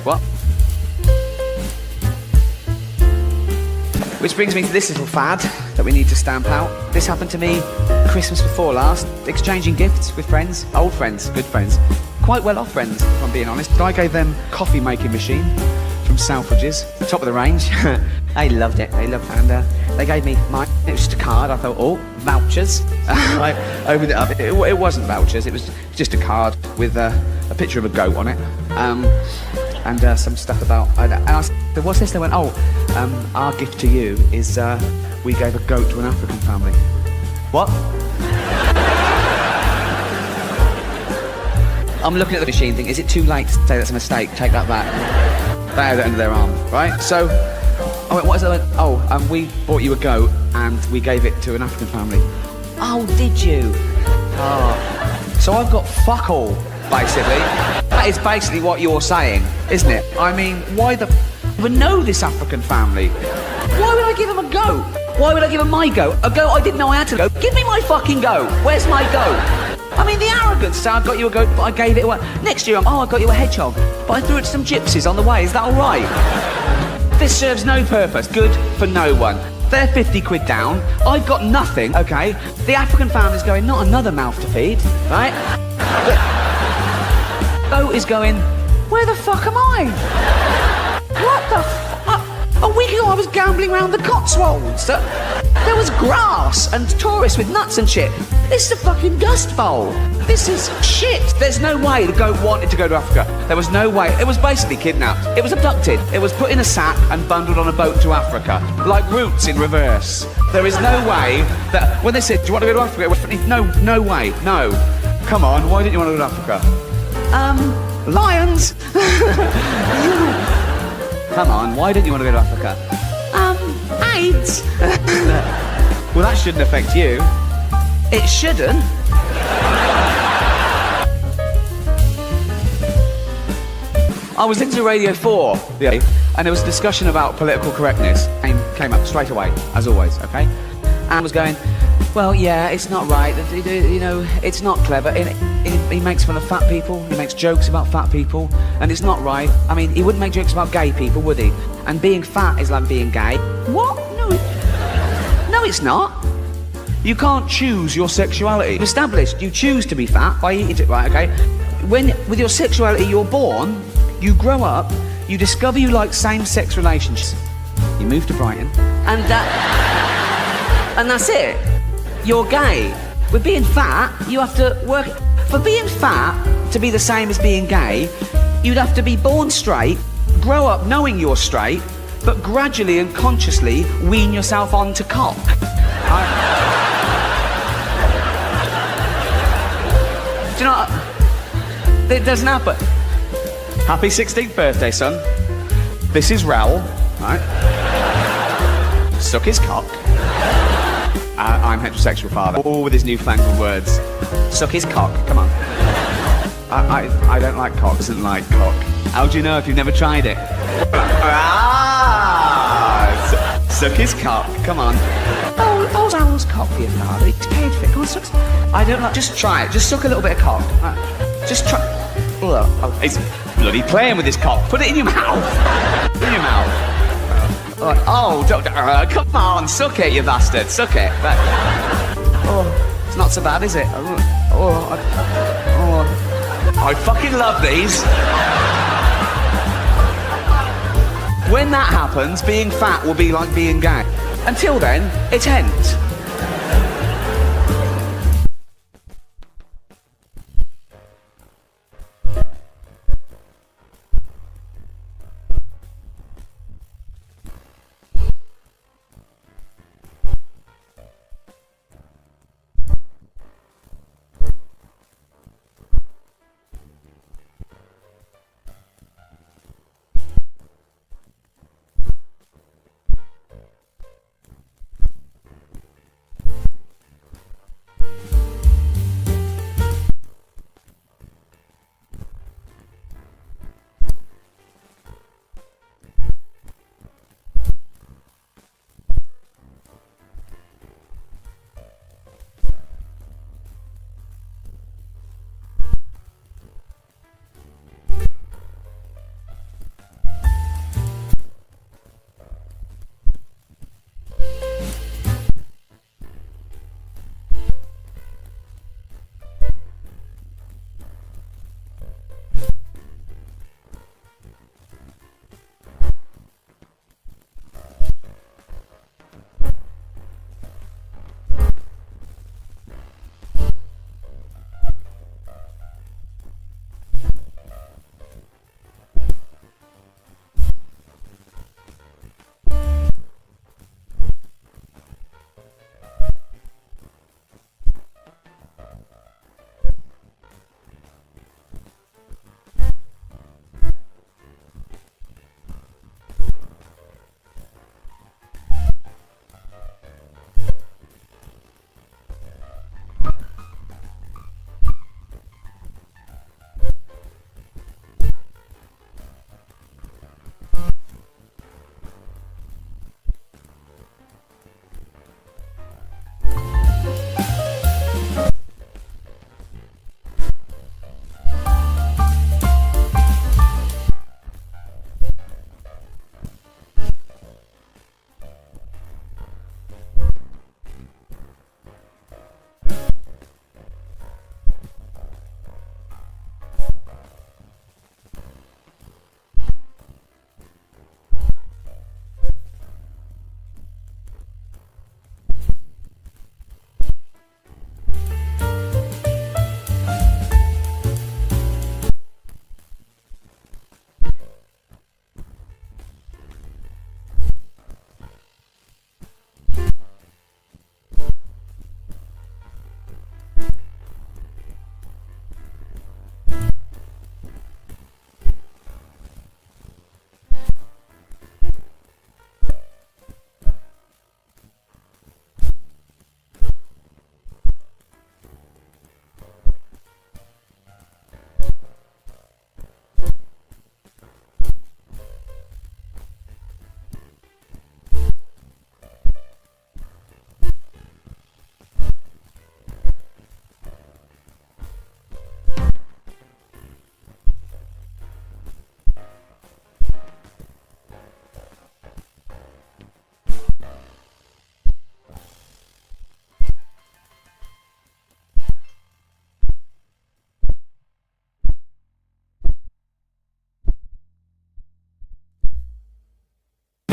What? Which brings me to this little fad that we need to stamp out. This happened to me Christmas before last, exchanging gifts with friends, old friends, good friends, quite well-off friends, if I'm being honest. I gave them coffee making machine from Selfridges, top of the range. They loved it, and they gave me mine. It was just a card. I thought, oh, vouchers. I opened it up. It wasn't vouchers, it was just a card with a picture of a goat on it. And some stuff about, and I said, what's this? They went, oh, our gift to you is we gave a goat to an African family. What? I'm looking at the machine thinking, is it too late to say that's a mistake? Take that back. They had it under their arm, right? So, I went, what is it? I went, oh, we bought you a goat and we gave it to an African family. Oh, did you? Oh. So I've got fuck all, basically. That is basically what you're saying, isn't it? I mean, why the f would know this African family? Why would I give him a goat? Why would I give him my goat? A goat I didn't know I had to go. Give me my fucking goat. Where's my goat? I mean, the arrogance. So I got you a goat, but I gave it away. Next year, I got you a hedgehog, but I threw it to some gypsies on the way. Is that all right? This serves no purpose. Good for no one. They're 50 quid down. I've got nothing, okay? The African family's going, not another mouth to feed, right? Goat is going, where the fuck am I? What the fuck? A week ago I was gambling around the Cotswolds. There was grass and tourists with nuts and shit. This is a fucking dust bowl. This is shit. There's no way the goat wanted to go to Africa. There was no way. It was basically kidnapped. It was abducted. It was put in a sack and bundled on a boat to Africa. Like Roots in reverse. There is no way that, when they said, do you want to go to Africa? No way, no. Come on, why didn't you want to go to Africa? Lions. Come on, why didn't you want to go to Africa? AIDS. Well, that shouldn't affect you. It shouldn't. I was listening to Radio 4 the other day, and there was a discussion about political correctness. Came up straight away, as always, okay? And was going, well, yeah, it's not right. You know, it's not clever. He makes fun of fat people. He makes jokes about fat people, and it's not right. I mean, he wouldn't make jokes about gay people, would he? And being fat is like being gay. What? No, it's not. You can't choose your sexuality. You've established you choose to be fat by eating it, right? Okay. With your sexuality, you're born. You grow up. You discover you like same-sex relationships. You move to Brighton, and that's it. You're gay. With being fat, you have to work. For being fat to be the same as being gay, you'd have to be born straight, grow up knowing you're straight, but gradually and consciously wean yourself onto cock. Do you know what? It doesn't happen. Happy 16th birthday, son. This is Raoul, right? Suck his cock. I'm heterosexual father. All with his newfangled words. Suck his cock, come on. I don't like cock, doesn't like cock. How do you know if you've never tried it? Suck his cock, come on. Oh, Raoul's cock for your father. He's paid for it. Come on, suck. I don't like. Just try it. Just suck a little bit of cock. Just try. Oh, he's bloody playing with his cock. Put it in your mouth. In your mouth. Oh, come on, suck it, you bastard. Suck it. Oh, it's not so bad, is it? I fucking love these. When that happens, being fat will be like being gay. Until then, it's hence.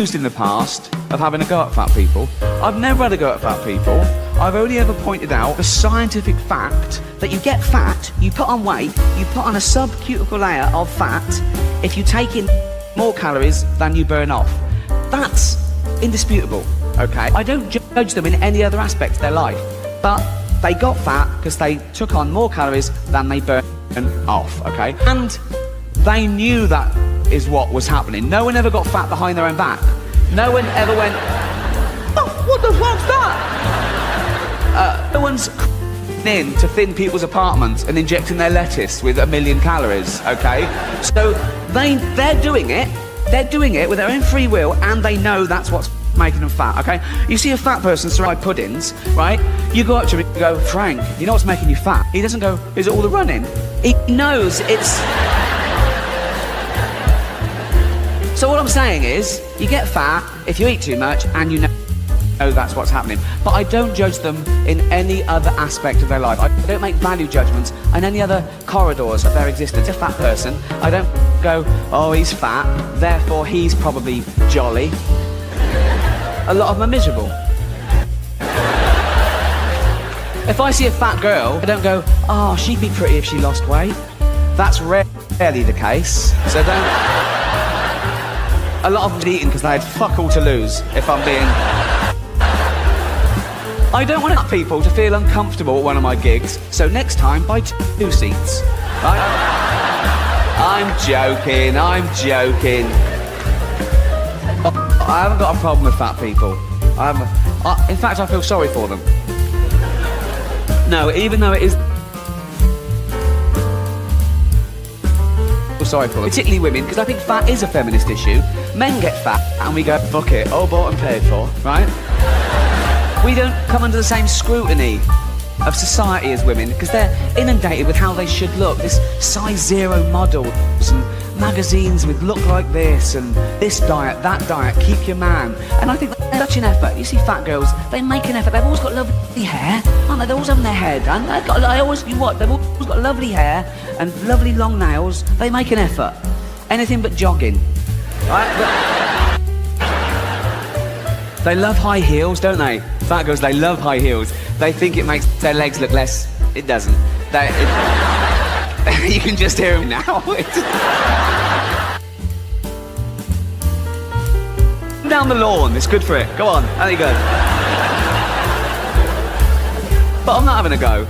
accused in the past of having a go at fat people. I've never had a go at fat people. I've only ever pointed out the scientific fact that you get fat, you put on weight, you put on a subcuticle layer of fat if you take in more calories than you burn off. That's indisputable, okay? I don't judge them in any other aspect of their life, but they got fat because they took on more calories than they burned off, okay? And they knew that is what was happening. No one ever got fat behind their own back. No one ever went, oh, what the fuck's that? No one's in to thin people's apartments and injecting their lettuce with 1 million calories, okay? So they're doing it with their own free will, and they know that's what's making them fat, okay? You see a fat person surrounded by puddings, right? You go up to him and go, Frank, you know what's making you fat? He doesn't go, is it all the running? He knows it's... So what I'm saying is, you get fat if you eat too much, and you know that's what's happening. But I don't judge them in any other aspect of their life. I don't make value judgments on any other corridors of their existence. A fat person, I don't go, oh, he's fat, therefore he's probably jolly. A lot of them are miserable. If I see a fat girl, I don't go, oh, she'd be pretty if she lost weight. That's rarely the case, so don't... A lot of them eating because they had fuck all to lose, if I'm being... I don't want people to feel uncomfortable at one of my gigs, so next time, buy 2 seats. Right? I'm joking. I haven't got a problem with fat people. In fact, I feel sorry for them. No, even though it is... sorry for them, particularly women, because I think fat is a feminist issue. Men get fat and we go, fuck it, all bought and paid for, right? We don't come under the same scrutiny of society as women because they're inundated with how they should look. This size 0 models and magazines with look like this and this diet, that diet, keep your man. And I think that's such an effort. You see fat girls, they make an effort. They've always got lovely hair, aren't they? They're always having their hair done. They've always got lovely hair and lovely long nails. They make an effort. Anything but jogging. Right? They love high heels, don't they? Fat girls, they love high heels. They think it makes their legs look less. It doesn't. You can just hear them now. Down the lawn, it's good for it. Go on, there you go. But I'm not having a go.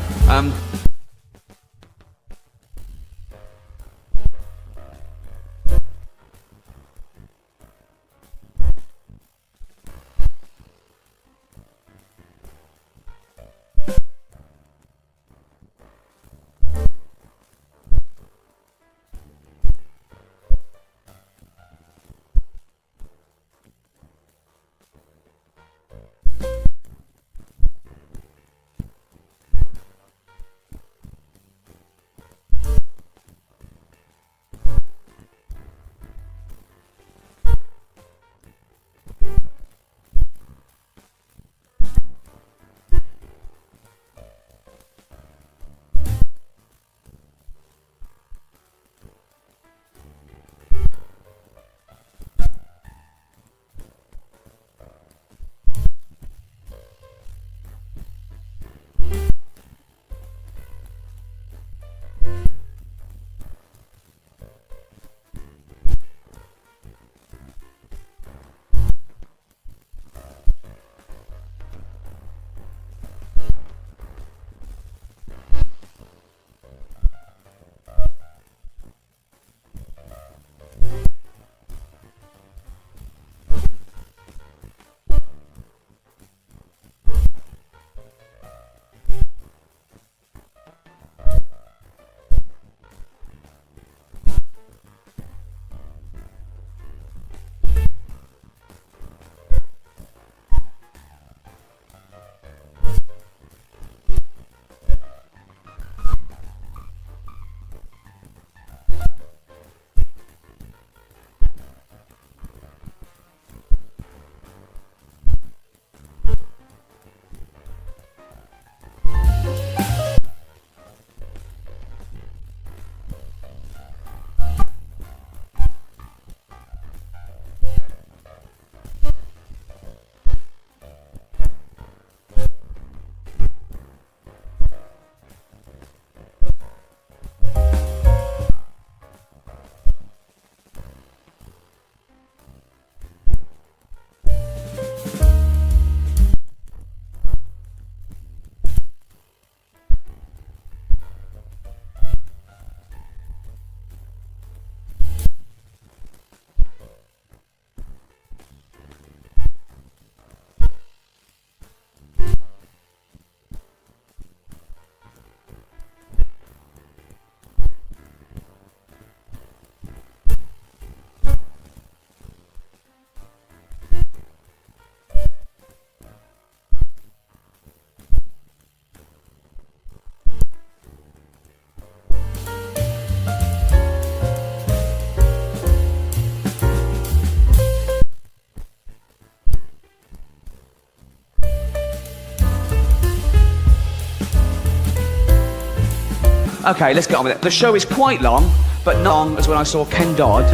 Okay, let's get on with it. The show is quite long, but not long as when I saw Ken Dodd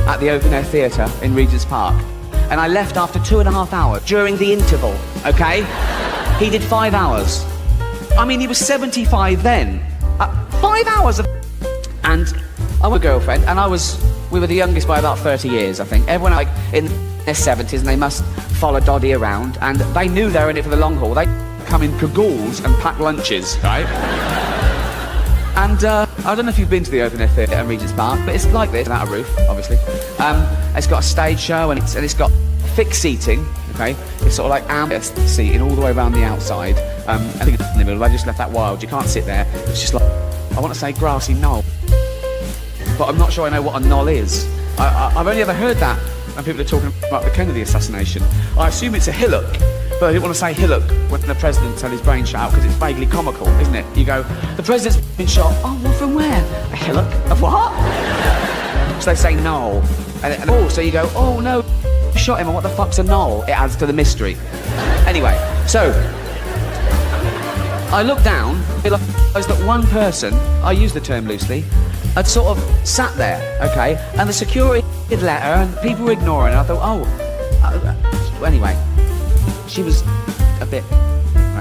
at the open air theatre in Regent's Park. And I left after 2.5 hours during the interval, okay? He did 5 hours. I mean, he was 75 then. 5 hours of... And I was a girlfriend, and we were the youngest by about 30 years, I think. Everyone like in their 70s, and they must follow Doddy around, and they knew they were in it for the long haul. They come in cagoules and pack lunches, right? And I don't know if you've been to the open air theatre at Regent's Park, but it's like this, without a roof, obviously. It's got a stage show, and it's got fixed seating, okay? It's sort of like ambulance seating all the way around the outside. I think it's in the middle. I just left that wild. You can't sit there. It's just like, I want to say grassy knoll, but I'm not sure I know what a knoll is. I've only ever heard that when people are talking about the Kennedy assassination. I assume it's a hillock, but I didn't want to say hillock when the president's had his brain shot out because it's vaguely comical, isn't it? You go, the president's been shot. Oh, well, from where? A hillock? Of what? So they say knoll. And so you go, oh no, shot him, and what the fuck's a knoll? It adds to the mystery. Anyway, so I looked down, realised that one person, I use the term loosely, had sort of sat there, okay, and the security had let her, and people were ignoring her. I thought, anyway, she was a bit,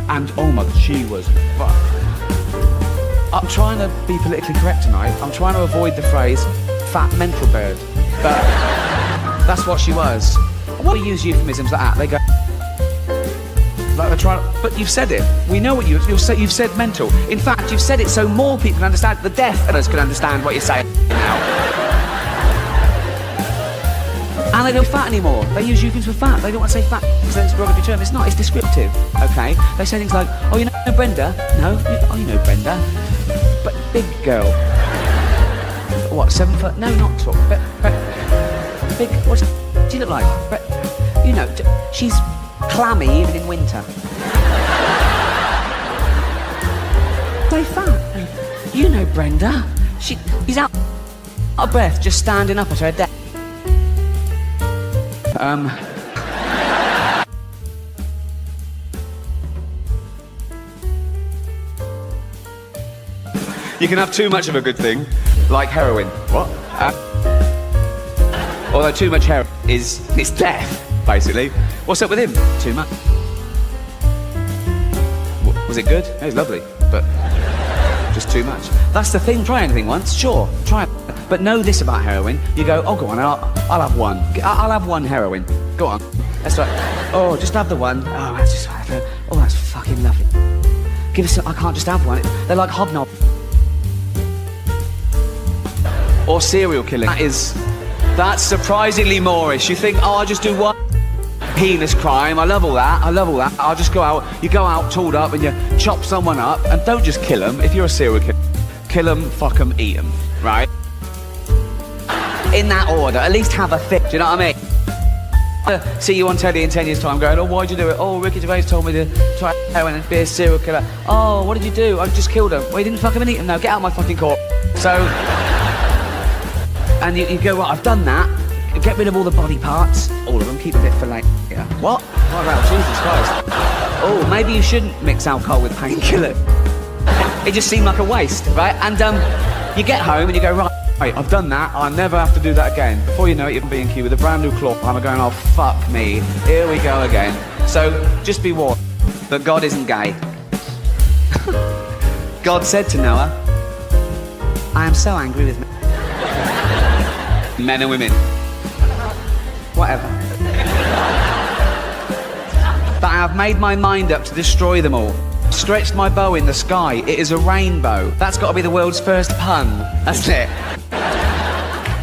and oh my, she was. I'm trying to be politically correct tonight. I'm trying to avoid the phrase fat mental bird, but that's what she was. What use euphemisms like that? They go, like they're trying, but you've said it. We know what you've said mental. In fact, you've said it so more people can understand. The deaf can understand what you're saying now. And they don't fat anymore. They use euphemisms for fat. They don't want to say fat because it's a derogatory term. It's not. It's descriptive. Okay. They say things like, "Oh, you know Brenda? No. Oh, you know Brenda, but big girl. What? 7 foot? No, not tall. But big. What does she look like? But, you know, she's clammy even in winter. Say fat. You know Brenda. She's out of breath just standing up at her desk. You can have too much of a good thing, like heroin. What? Although too much heroin it's death, basically. What's up with him? Too much. Was it good? It was lovely, but just too much. That's the thing. Try anything once, sure. Try it. But know this about heroin. You go, oh, go on, I'll have one. I'll have one heroin. Go on. That's right. Oh, just have the one. Oh, that's just. Oh, that's fucking lovely. Give us. I can't just have one. They're like hobnob. Or serial killing. That's surprisingly Moorish. You think, oh, I'll just do one heinous crime. I love all that. I'll just go out. You go out, tooled up, and you chop someone up, and don't just kill them. If you're a serial killer, kill them, fuck them, eat them, right? In that order. At least have a fit. Do you know what I mean? See you on telly in 10 years' time going, oh, why'd you do it? Oh, Ricky Gervais told me to try heroin and be a serial killer. Oh, what did you do? I just killed him. Well, you didn't fuck him and eat him. No, get out of my fucking court. So, and you go, right, I've done that. Get rid of all the body parts. All of them. Keep a bit for later. What? Oh, wow, Jesus Christ. Oh, maybe you shouldn't mix alcohol with painkiller. It just seemed like a waste, right? And you get home and you go, right, I've done that. I'll never have to do that again. Before you know it, you're B&Q with a brand new claw. I'm going, oh, fuck me. Here we go again. So, just be warned that God isn't gay. God said to Noah, I am so angry with men and women. Whatever. But I have made my mind up to destroy them all. Stretched my bow in the sky. It is a rainbow. That's got to be the world's first pun, hasn't it?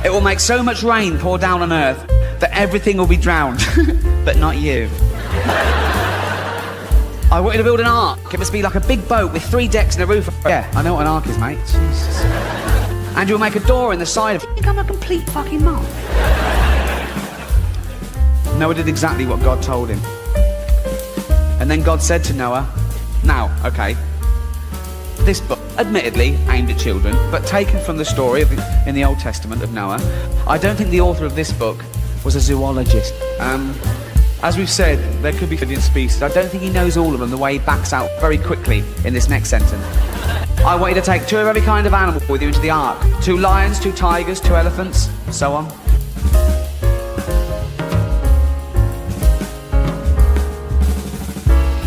It will make so much rain pour down on earth that everything will be drowned, but not you. I want you to build an ark. It must be like a big boat with 3 decks and a roof. Yeah, I know what an ark is, mate. Jesus. And you'll make a door in the side of it. You think I'm a complete fucking mom? Noah did exactly what God told him. And then God said to Noah, now, okay, this book, admittedly aimed at children, but taken from the story in the Old Testament of Noah, I don't think the author of this book was a zoologist. As we've said, there could be different species. I don't think he knows all of them, the way he backs out very quickly in this next sentence. I want you to take 2 of every kind of animal with you into the ark. 2 lions, 2 tigers, 2 elephants, so on.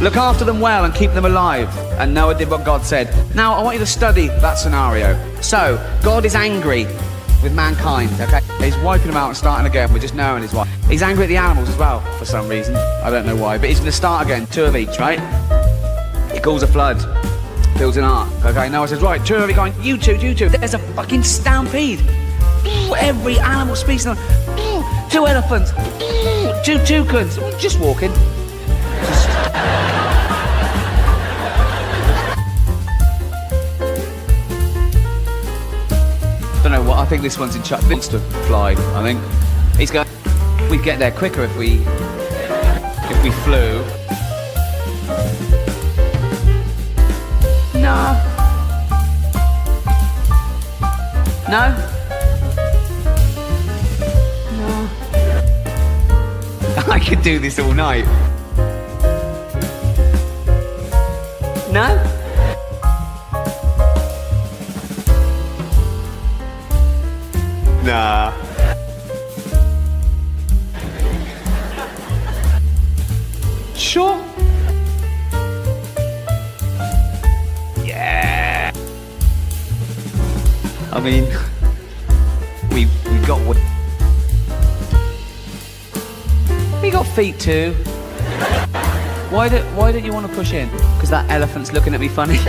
Look after them well and keep them alive. And Noah did what God said. Now, I want you to study that scenario. So, God is angry with mankind, okay? He's wiping them out and starting again with just Noah and his wife. He's angry at the animals as well, for some reason. I don't know why, but he's going to start again, 2 of each, right? He calls a flood, builds an ark, okay? Noah says, right, 2 of every kind, you two. There's a fucking stampede. Every animal species, 2 elephants, 2 toucans, just walking. Don't know what, I think this one's in charge. Wants to fly, I think. He's going, we'd get there quicker if we flew. No. No? No. I could do this all night. No? Nah. Sure? Yeah. I mean, we got we got feet too. Why don't you want to push in? Because that elephant's looking at me funny.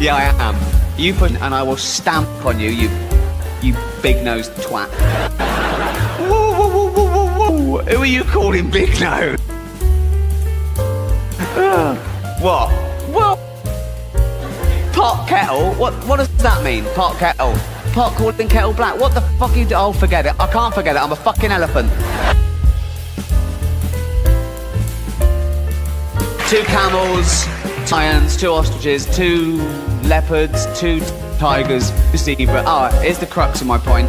Yeah, I am. You push and I will stamp on you, you big-nosed twat. Whoa. Who are you calling big nose? What? Well, pot kettle? What does that mean, pot kettle? Pot calling kettle black? What the fuck are you doing? Oh, forget it. I can't forget it. I'm a fucking elephant. 2 camels, 2 lions, 2 ostriches, 2 leopards, 2 tigers, 2 zebra. Here's the crux of my point.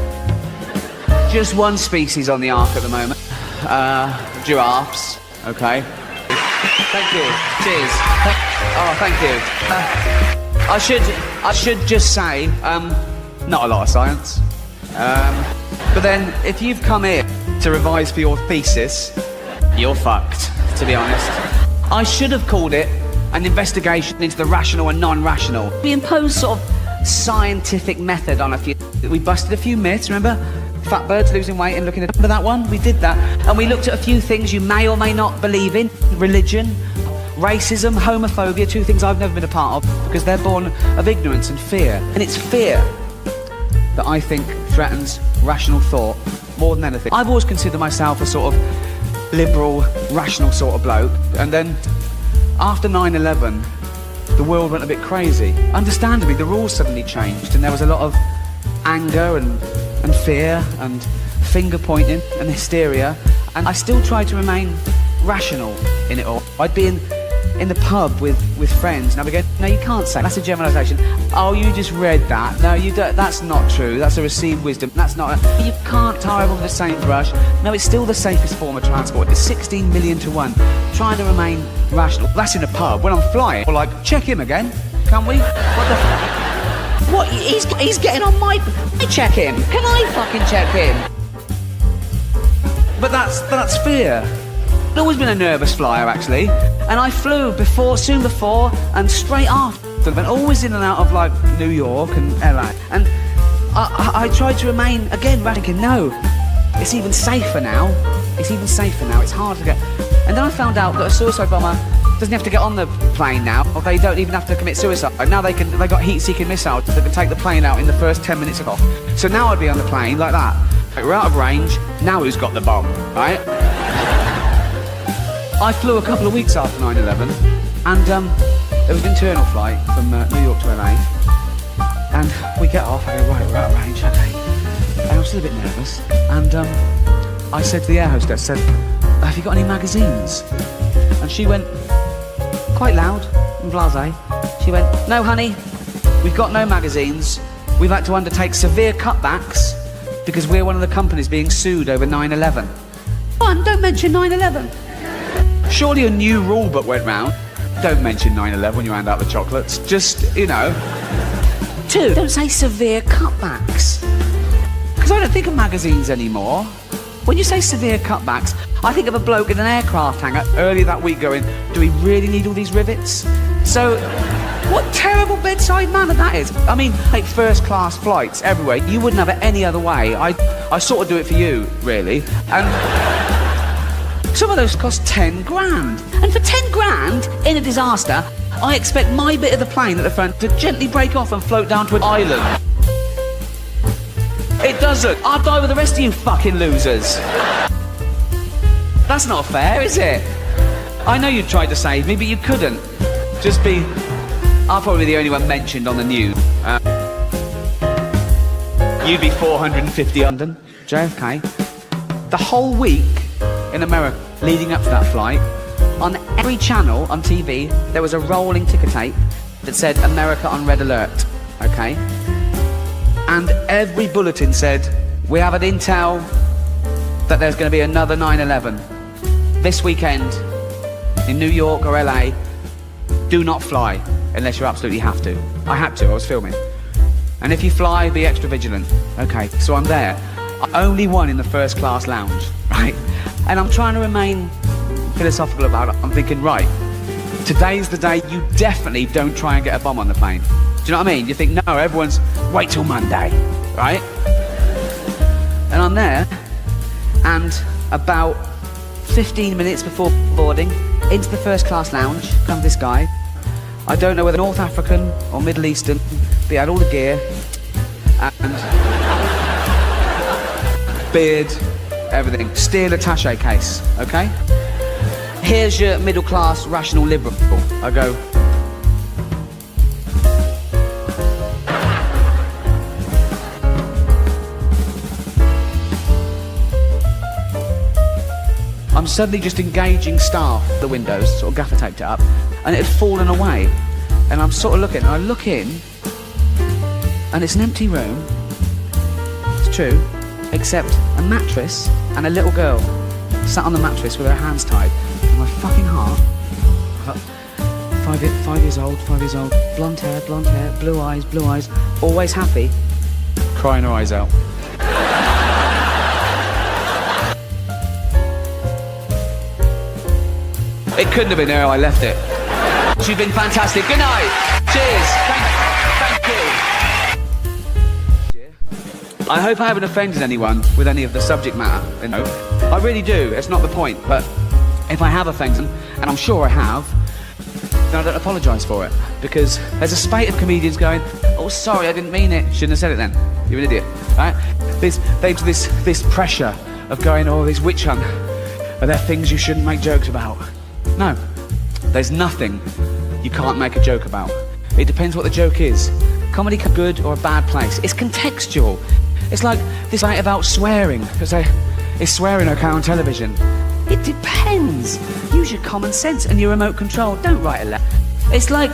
Just 1 species on the ark at the moment. Giraffes. Okay. Thank you. Cheers. Thank you. I should just say, not a lot of science. But then, if you've come here to revise for your thesis, you're fucked, to be honest. I should have called it an investigation into the rational and non-rational. We imposed sort of scientific method on a few. We busted a few myths, remember? Fat birds losing weight and looking at... Remember that one? We did that. And we looked at a few things you may or may not believe in. Religion, racism, homophobia, 2 things I've never been a part of because they're born of ignorance and fear. And it's fear that I think threatens rational thought more than anything. I've always considered myself a sort of liberal, rational sort of bloke, and then after 9/11 the world went a bit crazy. Understandably, the rules suddenly changed and there was a lot of anger and fear and finger pointing and hysteria, and I still try to remain rational in it all. I'd be in the pub with friends and I'd be going, no, you can't say, that's a generalisation. Oh, you just read that. No, you don't, that's not true. That's a received wisdom. That's not you can't tie everyone with the same brush. No, it's still the safest form of transport. It's 16 million to 1. Trying to remain rational. That's in a pub. When I'm flying, we're like, check him again. Can we? What the What? He's getting on my... I check him. Can I fucking check him? But that's fear. I've always been a nervous flyer, actually. And I flew soon before, and straight after. And always in and out of, like, New York and LA. And I tried to remain, again, radical. No, it's even safer now. It's even safer now. It's hard to get... And then I found out that a suicide bomber doesn't have to get on the plane now, or they don't even have to commit suicide. Now they got heat-seeking missiles that can take the plane out in the first 10 minutes of off. So now I'd be on the plane like that. Like, we're out of range. Now who's got the bomb, right? I flew a couple of weeks after 9/11, and there was an internal flight from New York to LA, and we get off. I go, right, we're out of range, okay. And I was still a bit nervous, and I said to the air hostess, have you got any magazines? And she went, quite loud and blasé, she went, no honey, we've got no magazines. We've had to undertake severe cutbacks because we're one of the companies being sued over 9/11. Don't mention 9/11. Surely a new rule book went round. Don't mention 9/11 when you hand out the chocolates. Just, you know. 2, don't say severe cutbacks. Because I don't think of magazines anymore. When you say severe cutbacks, I think of a bloke in an aircraft hangar earlier that week going, do we really need all these rivets? So, what terrible bedside manner that is. I mean, like first class flights everywhere. You wouldn't have it any other way. I sort of do it for you, really. And some of those cost 10 grand. And for 10 grand, in a disaster, I expect my bit of the plane at the front to gently break off and float down to an island. It doesn't. I'll die with the rest of you fucking losers. That's not fair, is it? I know you tried to save me, but you couldn't. Just be... I'll probably be the only one mentioned on the news. You'd be 450 London, JFK. The whole week in America leading up to that flight, on every channel on TV, there was a rolling ticker tape that said America on red alert, okay? And every bulletin said, we have an intel that there's going to be another 9/11 this weekend in New York or LA. Do not fly unless you absolutely have to. I had to, I was filming. And if you fly, be extra vigilant. Okay, so I'm there. Only one in the first class lounge, right? And I'm trying to remain philosophical about it. I'm thinking, right, today's the day you definitely don't try and get a bomb on the plane. Do you know what I mean? You think, no, everyone's, wait till Monday, right? And I'm there, and about 15 minutes before boarding, into the first class lounge comes this guy. I don't know whether North African or Middle Eastern, but he had all the gear, and beard, everything. Steel attaché case, okay? Here's your middle class, rational liberal. I go, I'm suddenly just engaging staff at the windows, sort of gaffer taped it up, and it had fallen away. And I'm sort of looking, and I look in, and it's an empty room. It's true, except a mattress and a little girl sat on the mattress with her hands tied. And my fucking heart, 5 years old, blonde hair, blue eyes, always happy, crying her eyes out. It couldn't have been her, I left it. She's been fantastic. Good night. Cheers. Thank you. I hope I haven't offended anyone with any of the subject matter, you know. I really do, it's not the point, but if I have offended them, and I'm sure I have, then I don't apologise for it, because there's a spate of comedians going, oh, sorry, I didn't mean it. Shouldn't have said it then. You're an idiot, right? There's this pressure of going, oh, this witch hunt. Are there things you shouldn't make jokes about? No, there's nothing you can't make a joke about. It depends what the joke is. Comedy can be good or a bad place. It's contextual. It's like this debate about swearing. Is swearing okay on television? It depends. Use your common sense and your remote control. Don't write a letter. It's like,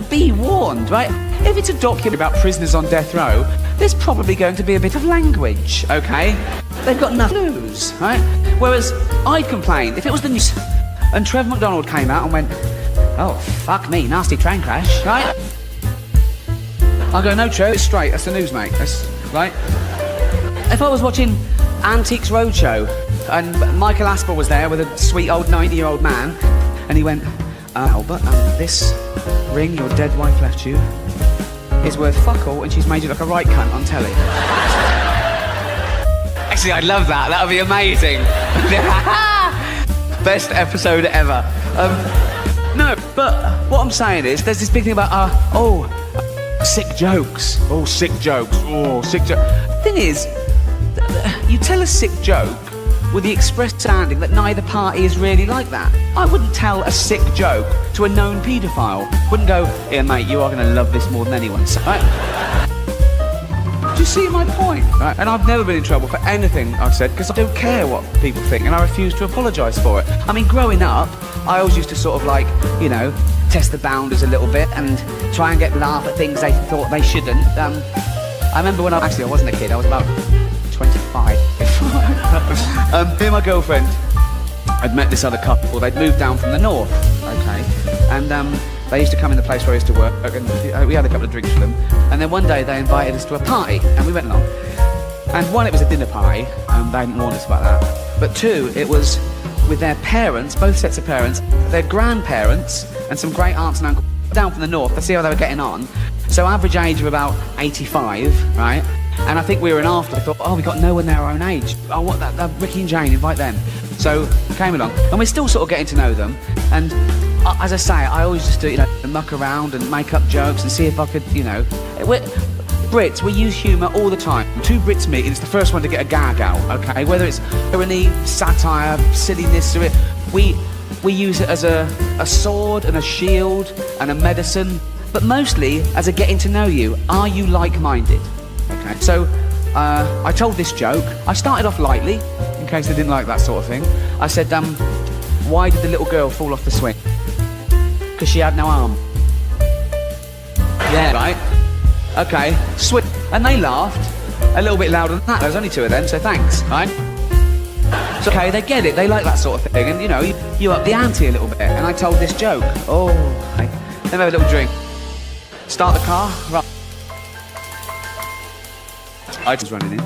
be warned, right? If it's a documentary about prisoners on death row, there's probably going to be a bit of language, okay? They've got nothing to lose, right? Whereas I'd complain if it was the news and Trevor McDonald came out and went, oh, fuck me, nasty train crash, right? I go, no, Trev, it's straight, that's the news, mate, that's, right? If I was watching Antiques Roadshow and Michael Aspel was there with a sweet old 90-year-old man, and he went, Albert, this ring your dead wife left you is worth fuck all, and she's made you look a right cunt on telly. Actually, I'd love that, that would be amazing. Best episode ever. No, but what I'm saying is, there's this big thing about, sick jokes. Oh, sick jokes. Oh, sick joke. Thing is, you tell a sick joke with the express sounding that neither party is really like that. I wouldn't tell a sick joke to a known paedophile. Wouldn't go, here mate, you are going to love this more than anyone. Right? Do you see my point? Right? And I've never been in trouble for anything I've said because I don't care what people think and I refuse to apologise for it. I mean, growing up, I always used to sort of like, you know, test the boundaries a little bit and try and get laugh at things they thought they shouldn't. I remember when I wasn't a kid, I was about 25. Me and my girlfriend had met this other couple. They'd moved down from the north, okay? And they used to come in the place where I used to work, and we had a couple of drinks with them. And then one day they invited us to a party, and we went along. And one, it was a dinner party, they hadn't warned us about that. But two, it was with their parents, both sets of parents, their grandparents, and some great aunts and uncles down from the north to see how they were getting on. So average age of about 85, right? And I think we were in after. I thought, oh, we got no one there our own age. Oh, what, that Ricky and Jane, invite them. So came along, and we're still sort of getting to know them. And as I say, I always just do, you know, muck around and make up jokes and see if I could, you know. Brits, we use humour all the time. Two Brits meet, and it's the first one to get a gag out, okay? Whether it's irony, satire, silliness, we use it as a sword and a shield and a medicine, but mostly as a getting to know you. Are you like-minded? Okay. So I told this joke. I started off lightly, in case they didn't like that sort of thing. I said, why did the little girl fall off the swing? Because she had no arm. Yeah, right? Okay, swing. And they laughed a little bit louder than that. There was only two of them, so thanks, right? So, okay, they get it. They like that sort of thing. And, you know, you up the ante a little bit. And I told this joke. Oh, okay. Then we have a little drink. Start the car. Right. I was running in.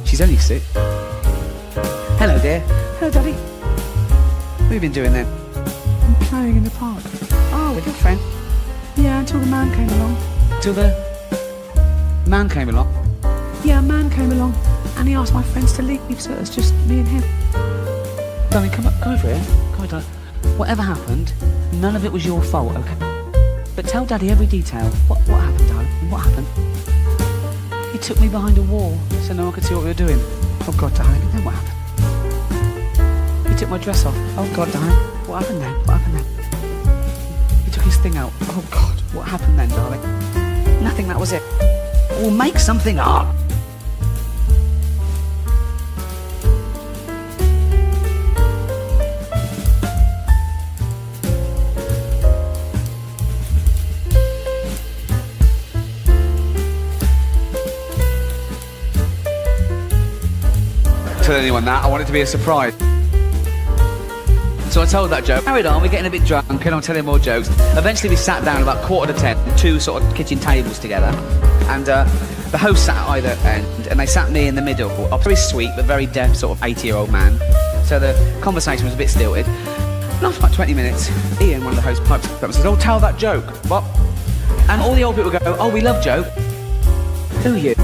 She's only 6. Hello, dear. Hello, Daddy. What have you been doing then? I'm playing in the park. Oh, with your friend? Yeah, until the man came along. Till the man came along? Yeah, a man came along, and he asked my friends to leave, so it's just me and him. Darling, come over here. Come on, darling. Whatever happened, none of it was your fault, okay? But tell Daddy every detail. What happened, darling? What happened? He took me behind a wall so no one could see what we were doing. Oh, God, darling, and then what happened? He took my dress off. Oh, God, darling, what happened then? What happened then? He took his thing out. Oh, God, what happened then, darling? Nothing, that was it. We'll make something up. Tell anyone that. I want it to be a surprise. So I told that joke. Carried on, we're getting a bit drunk, and I'm telling more jokes. Eventually we sat down about 9:45, two sort of kitchen tables together. And the host sat at either end, and they sat me in the middle. A very sweet, but very deaf, sort of 80-year-old man. So the conversation was a bit stilted. And after about 20 minutes, Ian, one of the hosts, pipes up and says, oh, tell that joke. What? And all the old people go, oh, we love joke. Who are you?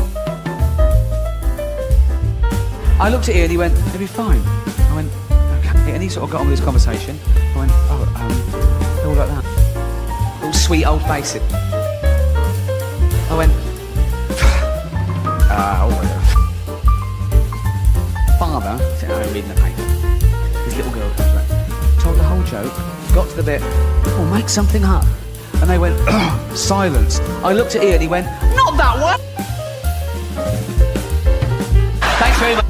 I looked at Ian, he went, it'll be fine. I went, okay. And he sort of got on with this conversation. I went, oh, they're all like that. All sweet old faces. I went, Father, sitting there reading the paper. His little girl comes back, told the whole joke, got to the bit, oh, make something up. And they went, silence. I looked at Ian, he went, not that one. Thanks very much.